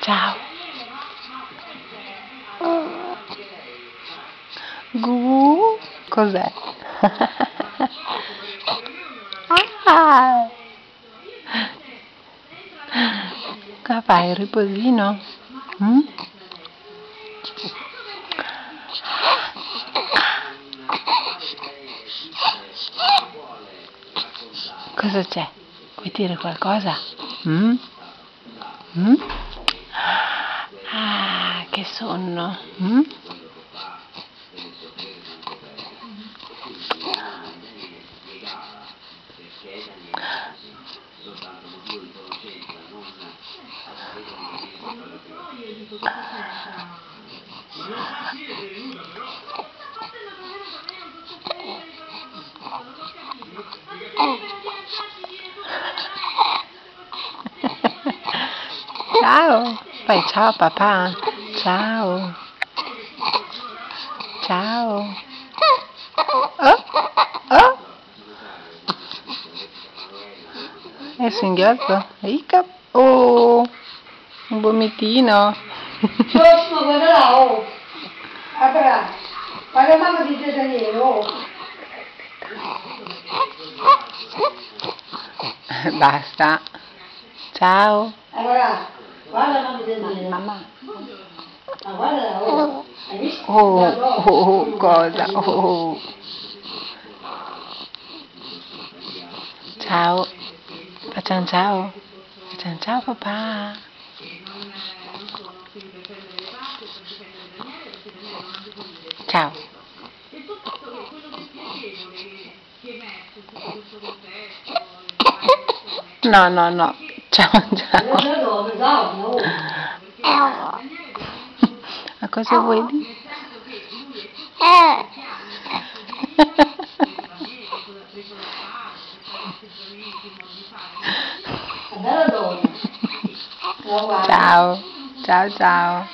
Ciao. Cos'è? Ah! Cosa fai? Il riposino? Mm? Cosa c'è? Vuoi dire qualcosa? Mm? Mm? Ah, che sonno. Mm? Ciao, fai ciao papà, ciao, ciao. Oh, oh. È il singhiozzo? Oh, un vomitino. Ma guarda là, oh. Apra, ma la mamma di Daniele, oh. Basta. Ciao. Allora, guarda la mamma di Daniele. Mamma. Ma guarda, oh. Hai visto? Cosa? Oh. Ciao. Facciamo ciao. Facciamo ciao papà. Ciao. No, no, no. Ciao, ciao. Ma cosa vuoi dire? Ciao, ciao, ciao.